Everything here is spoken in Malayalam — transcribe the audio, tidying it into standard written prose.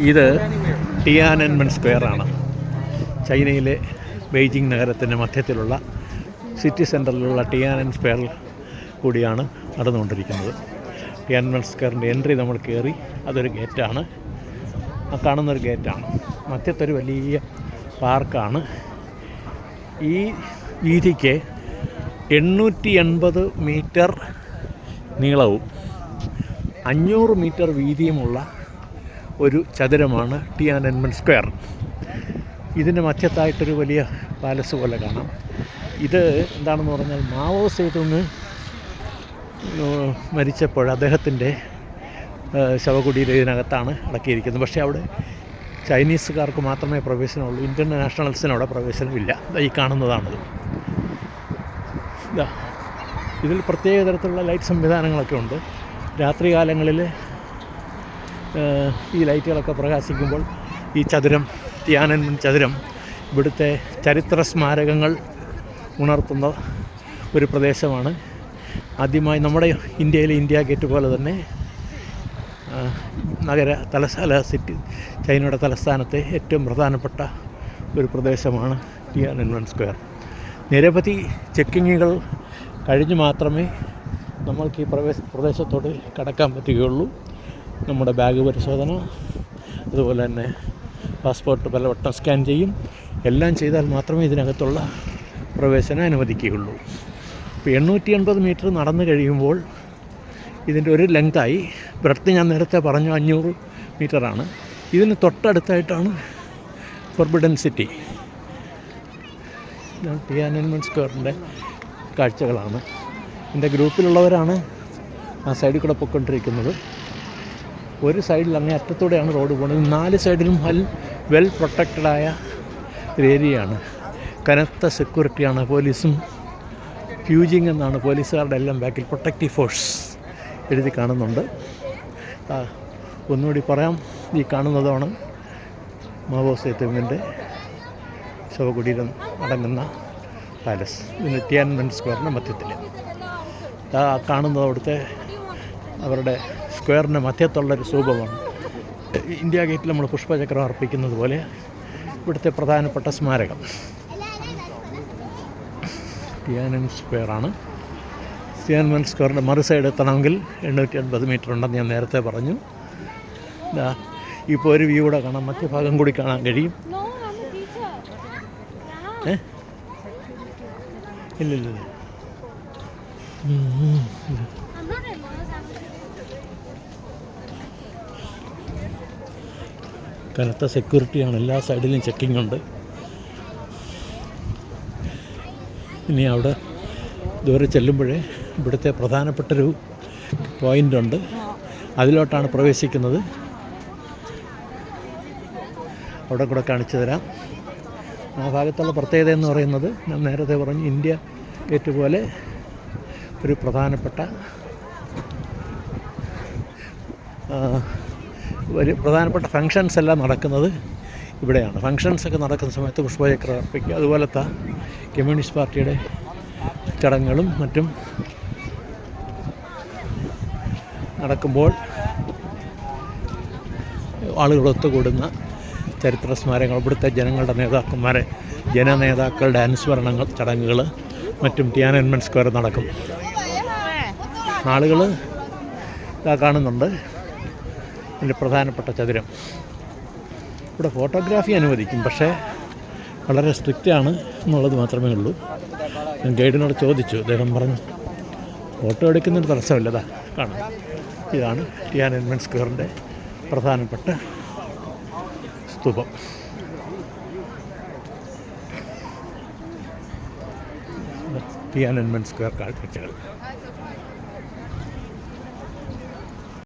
ഇത് ടിയാനൻമെൻ സ്ക്വയറാണ്. ചൈനയിലെ ബെയ്ജിങ് നഗരത്തിൻ്റെ മധ്യത്തിലുള്ള സിറ്റി സെൻറ്ററിലുള്ള ടിയാനൻ സ്ക്വയറിൽ കൂടിയാണ് നടന്നുകൊണ്ടിരിക്കുന്നത്. ടിയാനൻമെൻ സ്ക്വയറിൻ്റെ എൻട്രി നമ്മൾ കയറി. അതൊരു ഗേറ്റാണ്, ആ കാണുന്നൊരു ഗേറ്റാണ്. മധ്യത്തൊരു വലിയ പാർക്കാണ്. ഈ വീതിക്ക് 880 മീറ്റർ നീളവും 500 മീറ്റർ വീതിയുമുള്ള ഒരു ചതുരമാണ് ടിയാനൻമെൻ സ്ക്വയർ. ഇതിൻ്റെ മധ്യത്തായിട്ടൊരു വലിയ പാലസ് പോലെ കാണാം. ഇത് എന്താണെന്ന് പറഞ്ഞാൽ മാവോ സേതുങ് മരിച്ചപ്പോൾ അദ്ദേഹത്തിൻ്റെ ശവകുടീരം ഇതിനകത്താണ് അടക്കിയിരിക്കുന്നത്. പക്ഷേ അവിടെ ചൈനീസുകാർക്ക് മാത്രമേ പ്രവേശനമുള്ളൂ, ഇന്ത്യൻ നാഷണൽസിന് അവിടെ പ്രവേശനമില്ല. ഈ കാണുന്നതാണത്. ഇതിൽ പ്രത്യേക തരത്തിലുള്ള ലൈറ്റ് സംവിധാനങ്ങളൊക്കെ ഉണ്ട്. രാത്രികാലങ്ങളിൽ ഈ ലൈറ്റുകളൊക്കെ പ്രകാശിക്കുമ്പോൾ ഈ ചതുരം, ടിയാനൻമെൻ ചതുരം, ഇവിടുത്തെ ചരിത്ര സ്മാരകങ്ങൾ ഉണർത്തുന്ന ഒരു പ്രദേശമാണ്. ആദ്യമായി നമ്മുടെ ഇന്ത്യയിലെ ഇന്ത്യ ഗേറ്റ് പോലെ തന്നെ സിറ്റി, ചൈനയുടെ തലസ്ഥാനത്തെ ഏറ്റവും പ്രധാനപ്പെട്ട ഒരു പ്രദേശമാണ് ടിയാനൻമെൻ സ്ക്വയർ. നിരവധി ചെക്കിങ്ങുകൾ കഴിഞ്ഞ് മാത്രമേ നമ്മൾക്ക് ഈ പ്രദേശത്തോട് കടക്കാൻ പറ്റുകയുള്ളൂ. നമ്മുടെ ബാഗ് പരിശോധന, അതുപോലെ തന്നെ പാസ്പോർട്ട് പലവട്ടം സ്കാൻ ചെയ്യും. എല്ലാം ചെയ്താൽ മാത്രമേ ഇതിനകത്തുള്ള പ്രവേശനം അനുവദിക്കുകയുള്ളൂ. ഇപ്പോൾ 880 മീറ്റർ നടന്നു കഴിയുമ്പോൾ ഇതിൻ്റെ ഒരു ലെങ്തായി. ബ്രെഡ്ത്ത് ഞാൻ നേരത്തെ പറഞ്ഞു 500 മീറ്ററാണ്. ഇതിന് തൊട്ടടുത്തായിട്ടാണ് ഫോർബിഡൻ സിറ്റി. ടിയാനൻമെൻ സ്ക്വയറിൻ്റെ കാഴ്ചകളാണ്. എൻ്റെ ഗ്രൂപ്പിലുള്ളവരാണ് ആ സൈഡിൽ കൂടെ പോയിക്കൊണ്ടിരിക്കുന്നത്. ഒരു സൈഡിൽ അങ്ങേ അറ്റത്തൂടെയാണ് റോഡ് പോകുന്നത്. 4 സൈഡിലും വെൽ പ്രൊട്ടക്റ്റഡായ ഒരു ഏരിയയാണ്. കനത്ത സെക്യൂരിറ്റിയാണ്. പോലീസും ഫ്യൂജിങ് എന്നാണ് പോലീസുകാരുടെ എല്ലാം ബാക്കിൽ പ്രൊട്ടക്റ്റീവ് ഫോഴ്സ് എഴുതി കാണുന്നുണ്ട്. ഒന്നുകൂടി പറയാം, ഈ കാണുന്നതാണ് മാവോ സേതുങ്ങിൻ്റെ ശവകുടീരം അടങ്ങുന്ന പാലസ്. ഇതിന് ടിയാനൻമെൻ സ്ക്വയറിൻ്റെ മധ്യത്തിൽ കാണുന്നത് അവിടുത്തെ അവരുടെ സ്ക്വയറിൻ്റെ മധ്യത്തുള്ളൊരു സ്തൂപമാണ്. ഇന്ത്യ ഗേറ്റിൽ നമ്മൾ പുഷ്പചക്രം അർപ്പിക്കുന്നത് പോലെ ഇവിടുത്തെ പ്രധാനപ്പെട്ട സ്മാരകം ടിയാനൻമെൻ സ്ക്വയറാണ്. ടിയാനൻമെൻ സ്ക്വയറിൻ്റെ മറു സൈഡ് എത്തണമെങ്കിൽ 880 മീറ്റർ ഉണ്ടെന്ന് ഞാൻ നേരത്തെ പറഞ്ഞു. ഇപ്പോൾ ഒരു വ്യൂ കൂടെ കാണാം, മറ്റു ഭാഗം കൂടി കാണാൻ കഴിയും. ഇല്ലില്ല, കനത്ത സെക്യൂരിറ്റിയാണ്. എല്ലാ സൈഡിലും ചെക്കിംഗ് ഉണ്ട്. ഇനി അവിടെ ദൂരെ ചെല്ലുമ്പോഴേ ഇവിടുത്തെ പ്രധാനപ്പെട്ടൊരു പോയിൻ്റുണ്ട്, അതിലോട്ടാണ് പ്രവേശിക്കുന്നത്. അവിടെ കൂടെ കാണിച്ചു തരാം. ആ ഭാഗത്തുള്ള പ്രത്യേകത എന്ന് പറയുന്നത് ഞാൻ നേരത്തെ പറഞ്ഞു, ഇന്ത്യ ഗേറ്റ് പോലെ ഒരു പ്രധാനപ്പെട്ട ഫങ്ഷൻസ് എല്ലാം നടക്കുന്നത് ഇവിടെയാണ്. ഫങ്ഷൻസൊക്കെ നടക്കുന്ന സമയത്ത് പുഷ്പചക്രം അർപ്പിക്കുക, അതുപോലത്തെ കമ്മ്യൂണിസ്റ്റ് പാർട്ടിയുടെ ചടങ്ങുകളും മറ്റും നടക്കുമ്പോൾ ആളുകൾ ഒത്തുകൂടുന്ന ചരിത്ര സ്മാരകങ്ങൾ, ഇവിടുത്തെ ജനനേതാക്കളുടെ അനുസ്മരണങ്ങൾ, ചടങ്ങുകൾ മറ്റും ടിയാനൻമെൻ സ്ക്വയർ നടക്കും. ആളുകൾ ഇതാ കാണുന്നുണ്ട് ഇതിൻ്റെ പ്രധാനപ്പെട്ട ചതുരം. ഇവിടെ ഫോട്ടോഗ്രാഫി അനുവദിക്കും, പക്ഷേ വളരെ സ്ട്രിക്റ്റാണ് എന്നുള്ളത് മാത്രമേ ഉള്ളൂ. ഞാൻ ഗൈഡിനോട് ചോദിച്ചു, അദ്ദേഹം പറഞ്ഞു ഫോട്ടോ എടുക്കുന്നൊരു തടസ്സമില്ലതാ കാണാം. ഇതാണ് ടിയാനൻമെൻ സ്ക്വയറിൻ്റെ പ്രധാനപ്പെട്ട സ്തൂപം. ടിയാനൻമെൻ സ്ക്വയർ കാഴ്ചകൾ.